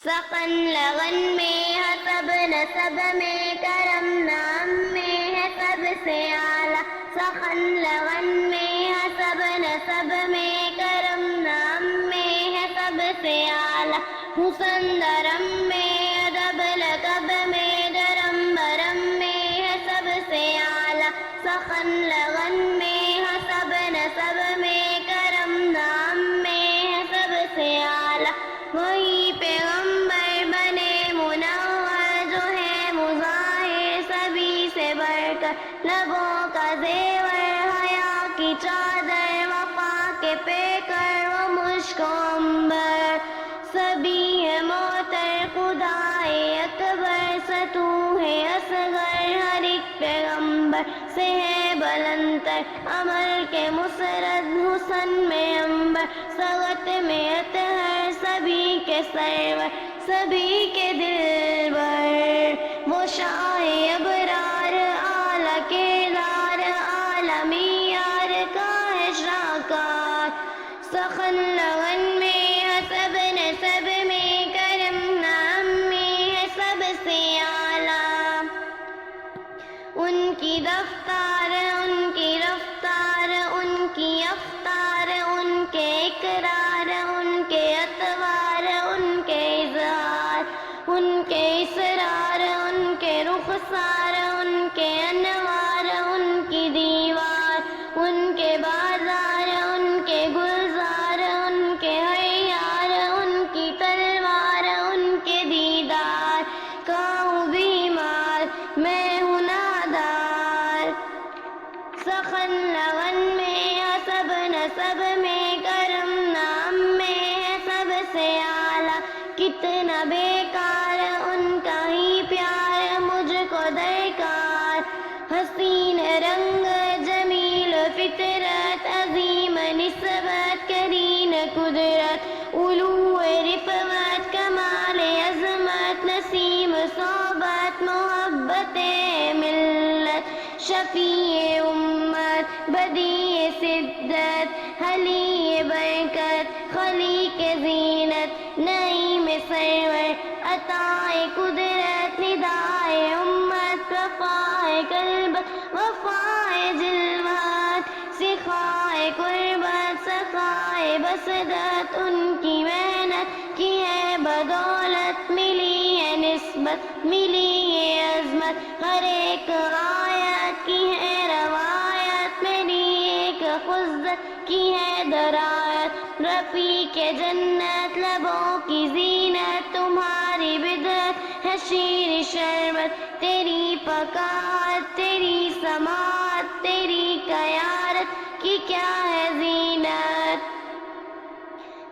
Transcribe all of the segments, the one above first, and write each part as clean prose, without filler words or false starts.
سخن لغن میں حسب نسب میں کرم نام میں ہے سب سے اعلیٰ. سخن لغن میں حسب نسب میں کرم نام میں ہے سب سے اعلیٰ. حسن درم میں ادب لقب میں درم برم میں ہے سب سے اعلیٰ. سخن لغن میں حسب نسب میں کرم نام میں ہے سب سے اعلیٰ. وہی پیغمبر بنے منور جو ہے مظاہر سبھی سے بڑھ کر. لبوں کا زیور حیا کی چادر وفا کے پیکر وہ مشک و عنبر. سبھی ہے معطر خدائے اکبر ستو ہے اصغر. ہر ایک پیغمبر سے ہے بلندتر عمل کے مسرد. حسن میں عنبر سغت میں اطہر سبھی کے سرور سبھی کے دلبر. وہ شاہ ابرار اعلیٰ کردار عالمی یار کا ہے شاہکار. سخن لغن میں حسب نسب میں کرم نام میں ہے سب سے اعلیٰ. ان کی دفتار ان کی رفتار ان کی افطار ان کے اقرار ان کے اطوار ان کے اظہار ان کے اسرار ان کے رخسار ان کے انوار ان کی دیوار ان کے بازار ان کے گلزار ان کے حیار ان کی تلوار ان کے دیدار. کہوں بیمار میں ہوں نادار. سخن لغن میں حسب نسب میں کرم نام میں ہے سب سے اعلیٰ. کتنا بیکار ان کا ہی پیار مجھ کو درکار. حسین رنگ جمیل فطرت عظیم نسبت کرین قدرت علو رفعت کمال عظمت نسیم صحبت محبت ملت. شفیع امت بدیع سدت حلی برکت خلیق زینت نعیم سرور عطائے قدرت ندائے امت وفائے قلبت وفائے جلوت. سخائے قربت سخائے بسدت ان کی محنت کی ہے بدولت. ملی ہے نسبت ملی ہے عظمت ہر ایک آیت کی ہے روایت. میری ایک خزت کی ہے درایت. رفیق جنت لبوں کی زینت تمہاری بدعت ہے شیر شربت. تیری فقاعت تیری سماعت تیری قیادت کی کیا ہے زینت.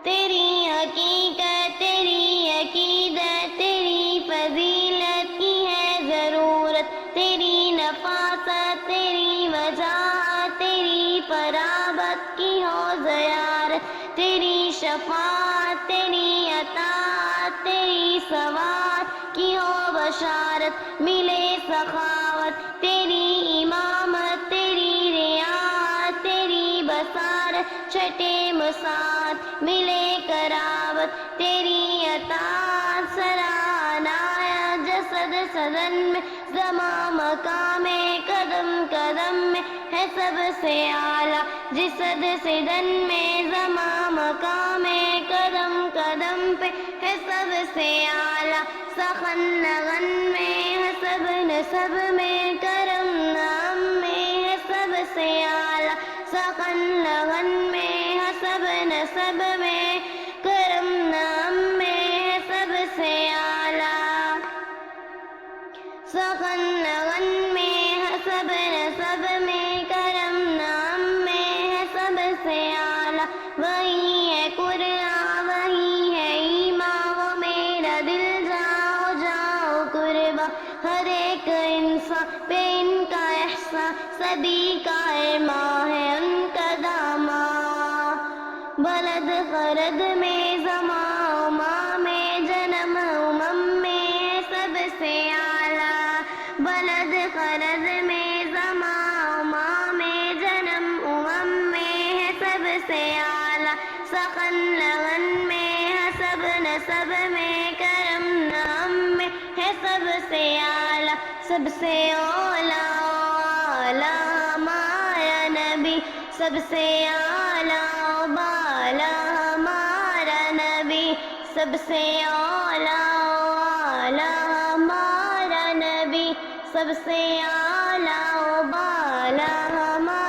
تیری حقیقت تیری عقیدت تیری فضیلت کی ہے ضرورت. تیری نفاست تیری وجاہت تیری فرابت کی ہو زیارت. تیری شفاعت تیری اطاعت تیری سوات کی ہو بشارت. ملے سخاوت تیری امامت تیری رعایت تیری بصارت چھٹے مساعت. ملے کرامت تیری اطاعت سرانایت. جسد سدن میں زمان مقام قدم قدم میں ہے سب سے اعلیٰ. جسد سدن میں زمان مقام قدم قدم پہ ہے سب سے اعلیٰ. سخن لغن میں حسب نسب میں کرم نام میں ہے سب سے اعلیٰ. سخن لغن میں حسب نسب میں کرم نام میں ہے سب سے اعلیٰ. سخن لغن میں حسب نسب میں کرم نام میں ہے سب سے اعلیٰ. وہی ہے قرآن وہی ہے ایمان وہ میرا دل جاؤ جاؤ قربا. ہر ایک انسان پہ ان کا احسان صدی کا ماں ہے ان کا داماں. بلد خرد میں زماں ماں میں جنم میں سب سے اعلیٰ. بلد خرد میں زماں ماں میں جنم میں ہے سب سے اعلیٰ. سخن لغن میں حسب نسب میں کر سب سے اولا والا ہمارا نبی، سب سے اعلیٰ و بالا ہمارا نبی، سب سے اولا والا ہمارا نبی، سب سے اعلیٰ و بالا ہمارا